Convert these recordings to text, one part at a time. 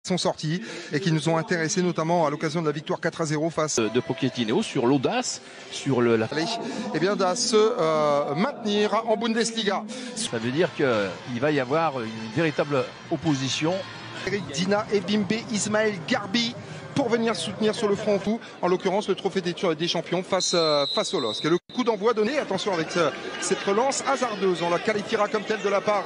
sont sortis et qui nous ont intéressés notamment à l'occasion de la victoire 4-0 face de Pochettino sur l'audace, sur la... Et bien à se maintenir en Bundesliga. Ça veut dire qu'il va y avoir une véritable opposition. Eric Dina et Bimbe Ismaël Garbi pour venir soutenir sur le front fou, en l'occurrence le trophée des champions face au LOSC. Et le coup d'envoi donné, attention avec cette relance hasardeuse, on la qualifiera comme telle de la part...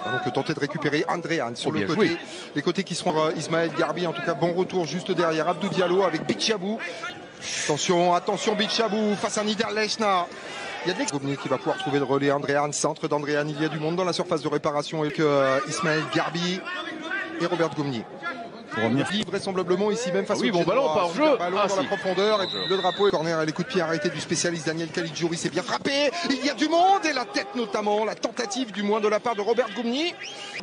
Donc tenter de récupérer Andréane sur le côté. Les côtés qui seront Ismaël Garbi, en tout cas bon retour juste derrière Abdou Diallo avec Bichabou. Attention Bichabou face à Niederlechner. Il y a des Gomnier qui va pouvoir trouver le relais. Andréane, centre d'Andréane, il y a du monde dans la surface de réparation avec Ismaël Garbi et Robert Gomnier. Pour revenir vraisemblablement ici même face au bon ballon, pas hors jeu. Ballon dans la profondeur et le drapeau. Corner et les coups de pied arrêtés du spécialiste Daniel Caligiuri, c'est bien frappé. Il y a du monde et la tête notamment, la tentative du moins de la part de Robert Gomnier.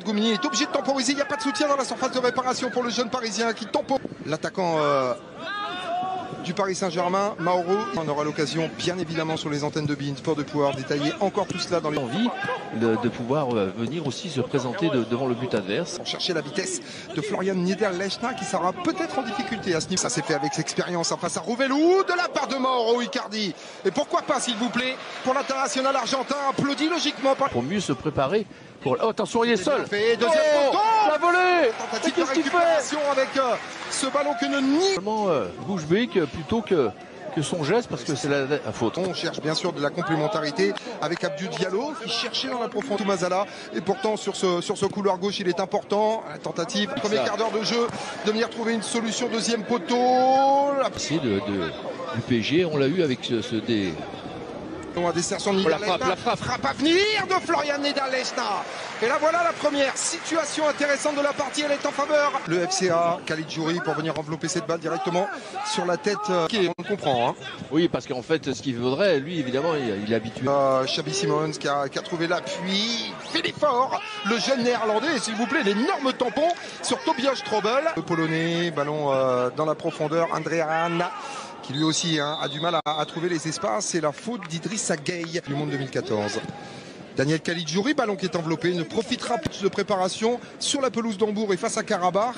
Gomnier est obligé de temporiser, il n'y a pas de soutien dans la surface de réparation pour le jeune Parisien qui temporise. L'attaquant du Paris Saint-Germain, Mauro. On aura l'occasion, bien évidemment, sur les antennes de beIN Sport de pouvoir détailler encore tout cela dans les envies de pouvoir venir aussi se présenter devant le but adverse. Pour chercher la vitesse de Florian Niederlechner qui sera peut-être en difficulté à ce niveau. Ça s'est fait avec l'expérience face à Rouvelou de la part de Mauro Icardi. Et pourquoi pas, s'il vous plaît, pour l'international argentin, applaudi logiquement par... Pour mieux se préparer. Oh, attention, il est seul. Deuxième poteau, la volée. Tentative de récupération avec ce ballon que ne nie. Bouche bée plutôt que son geste, parce que c'est la faute. On cherche bien sûr de la complémentarité avec Abdou Diallo qui cherchait dans la profondeur Mazala. Et pourtant sur ce couloir gauche il est important. La tentative, premier quart d'heure de jeu, de venir trouver une solution. Deuxième poteau. C'est du PSG, on l'a eu avec des... La frappe à venir de Florian Niederlechner. Et là voilà la première situation intéressante de la partie, elle est en faveur. Le FCA, Caligiuri pour venir envelopper cette balle directement sur la tête. On le comprend. Hein. Oui, parce qu'en fait, ce qu'il voudrait, lui évidemment, il est habitué. Xabi Simons qui a trouvé l'appui, fait l'effort. Le jeune néerlandais, s'il vous plaît, l'énorme tampon sur Tobias Strobel. Le polonais, ballon dans la profondeur, Andréane. Qui lui aussi a du mal à trouver les espaces. C'est la faute d'Idrissa Gueye du monde 2014. Daniel Caligiuri, ballon qui est enveloppé, ne profitera plus de préparation sur la pelouse d'Hambourg et face à Karabakh.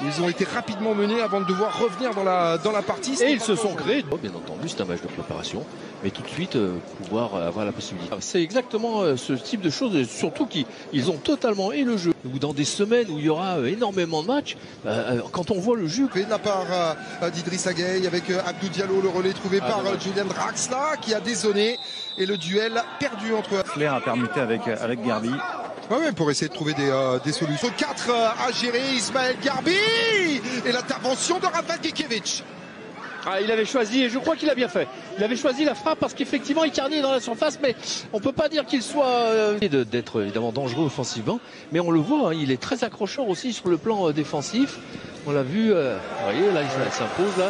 Ils ont été rapidement menés avant de devoir revenir dans la partie. Et ils se sont créés. Bien entendu, c'est un match de préparation, mais tout de suite pouvoir avoir la possibilité. C'est exactement ce type de choses, et surtout qu'ils ont totalement et le jeu. Ou dans des semaines où il y aura énormément de matchs, quand on voit le jeu. De la part d'Idrissa Gueye avec Abdou Diallo, le relais trouvé par Julian Draxler qui a désonné et le duel perdu entre. Flair a permuté avec Garbi. Ouais, pour essayer de trouver des solutions. 4 à gérer, Ismaël Garbi et l'intervention de Rafael Gikiewicz. Il avait choisi, et je crois qu'il a bien fait. Il avait choisi la frappe parce qu'effectivement Icardi est dans la surface, mais on ne peut pas dire qu'il soit d'être évidemment dangereux offensivement, mais on le voit, il est très accrocheur aussi sur le plan défensif. On l'a vu, vous voyez, là il s'impose là.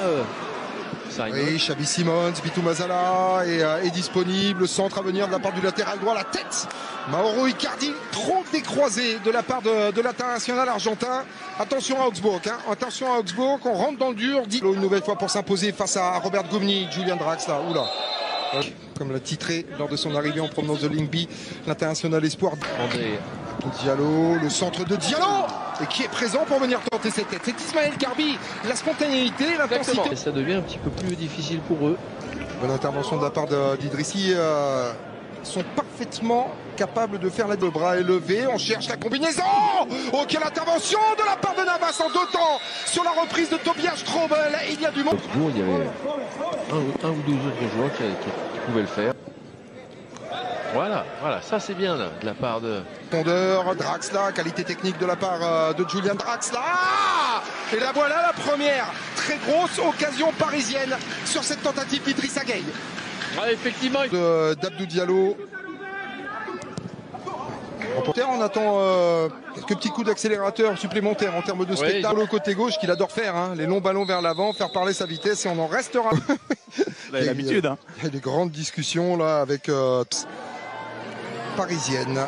Oui, Xabi Simons, Bitou Mazala est disponible. Centre à venir de la part du latéral droit, la tête. Mauro Icardi, trop décroisé de la part de l'international argentin. Attention à Augsbourg, hein. Attention à Augsbourg, on rentre dans le dur. Une nouvelle fois pour s'imposer face à Robert Gomnier, Julian Draxler. Oula. Comme l'a titré lors de son arrivée en provenance de Lyngby, l'international espoir. André Diallo, le centre de Diallo, et qui est présent pour venir tenter cette tête. C'est Ismaël Garbi, la spontanéité, l'intensité. Et ça devient un petit peu plus difficile pour eux. Bonne intervention de la part d'Idrissi. Sont parfaitement capables de faire la de bras élevés. On cherche la combinaison. Oh, quelle intervention de la part de Navas en 2 temps sur la reprise de Tobias Strobel. Il y a du monde. Il y avait un ou deux autres joueurs qui pouvaient le faire. Voilà, ça c'est bien là, de la part de... Pondeur, Draxler, qualité technique de la part de Julian Draxler. Et là voilà la première très grosse occasion parisienne sur cette tentative d'Idrissa Gueye. Effectivement. D'Abdou Diallo. On attend quelques petits coups d'accélérateur supplémentaires en termes de spectacle. Le côté gauche qu'il adore faire, hein, les longs ballons vers l'avant, faire parler sa vitesse et on en restera. Il a l'habitude. Hein. Il y a des grandes discussions là avec parisienne.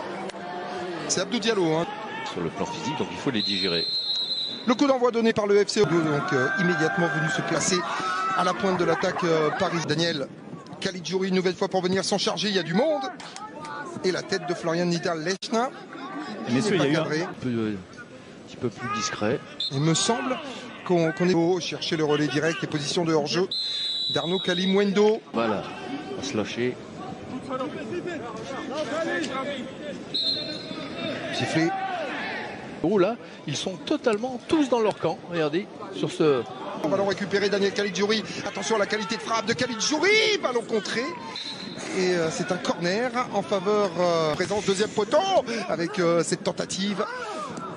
C'est Abdou Diallo. Hein. Sur le plan physique, donc il faut les digérer. Le coup d'envoi donné par le FCO, donc immédiatement venu se placer à la pointe de l'attaque Paris. Daniel Caligiuri, une nouvelle fois pour venir s'en charger, il y a du monde. Et la tête de Florian Niederlechner. Messieurs, il y a eu petit peu plus discret. Il me semble qu'on est beau chercher le relais direct et position de hors-jeu d'Arnaud Kalimwendo. Voilà, on va se lâcher. Sifflé. Oh là, ils sont totalement tous dans leur camp. Regardez, sur ce... Ballon récupéré, Daniel Caligiuri. Attention à la qualité de frappe de Caligiuri. Ballon contré. Et c'est un corner en faveur présence deuxième poteau avec cette tentative.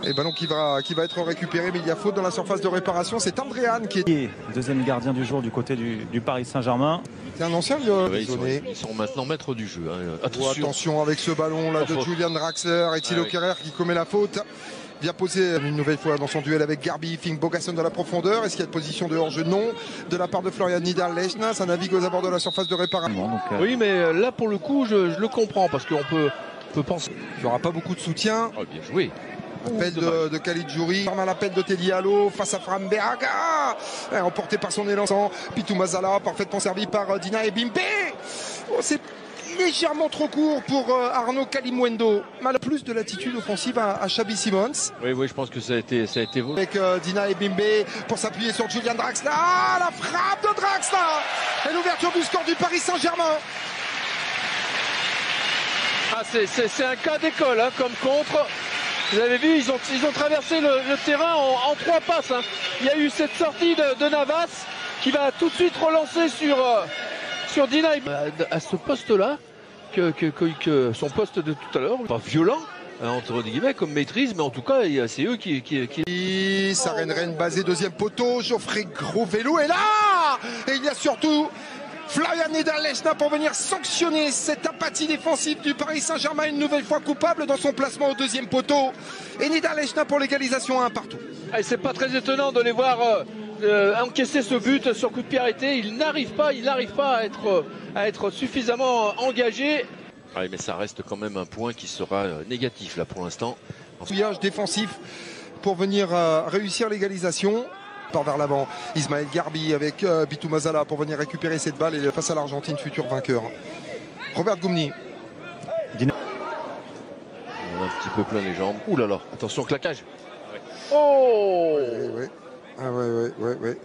Et ballon qui va être récupéré, mais il y a faute dans la surface de réparation. C'est Andréane qui est deuxième gardien du jour du côté du Paris Saint-Germain. C'est un ancien viol. Ils sont maintenant maîtres du jeu. Hein. Attention avec ce ballon là de Julian Draxler et Thilo Kerrer qui commet la faute. Vient poser une nouvelle fois dans son duel avec Garbi. Fink Bogasson dans la profondeur. Est-ce qu'il y a de position de hors-jeu? Non. De la part de Florian Niederlechner, ça navigue aux abords de la surface de réparation. Oui, mais là pour le coup, je le comprends parce qu'on peut penser. Il n'y aura pas beaucoup de soutien. Oh, bien joué. Appel de Caligiuri, à l'appel de Teddy Allo face à Fram Berraga, emporté par son élan. Pitou Mazala, parfaitement servi par Dina Ebimbe. Oh, c'est légèrement trop court pour Arnaud Kalimwendo. Mal plus de l'attitude offensive à Xabi Simons. Oui, je pense que ça a été volé. Avec Dina Ebimbe pour s'appuyer sur Julian Draxler. Ah, la frappe de Draxler et l'ouverture du score du Paris Saint-Germain. Ah, c'est un cas d'école, hein, comme contre. Vous avez vu, ils ont traversé le terrain en 3 passes. Hein. Il y a eu cette sortie de Navas qui va tout de suite relancer sur Dina. À ce poste-là, que son poste de tout à l'heure, pas violent, hein, entre guillemets, comme maîtrise, mais en tout cas, c'est eux qui... Saren Rennes basé deuxième poteau, Geoffrey Gros-Vélo est là. Et il y a surtout Florian Niederlechner pour venir sanctionner cette apathie défensive du Paris Saint-Germain, une nouvelle fois coupable dans son placement au deuxième poteau. Et Niederlechner pour l'égalisation 1 partout. Et c'est pas très étonnant de les voir encaisser ce but sur coup de pied arrêté. Il n'arrive pas à être suffisamment engagé. Oui, mais ça reste quand même un point qui sera négatif là pour l'instant. Fouillage défensif pour venir réussir l'égalisation. Part vers l'avant, Ismaël Garbi avec Bitou Mazala pour venir récupérer cette balle et face à l'Argentine, futur vainqueur. Robert Goumni. On a un petit peu plein les jambes. Ouh là là, attention claquage. Oh, ouais. Ah ouais.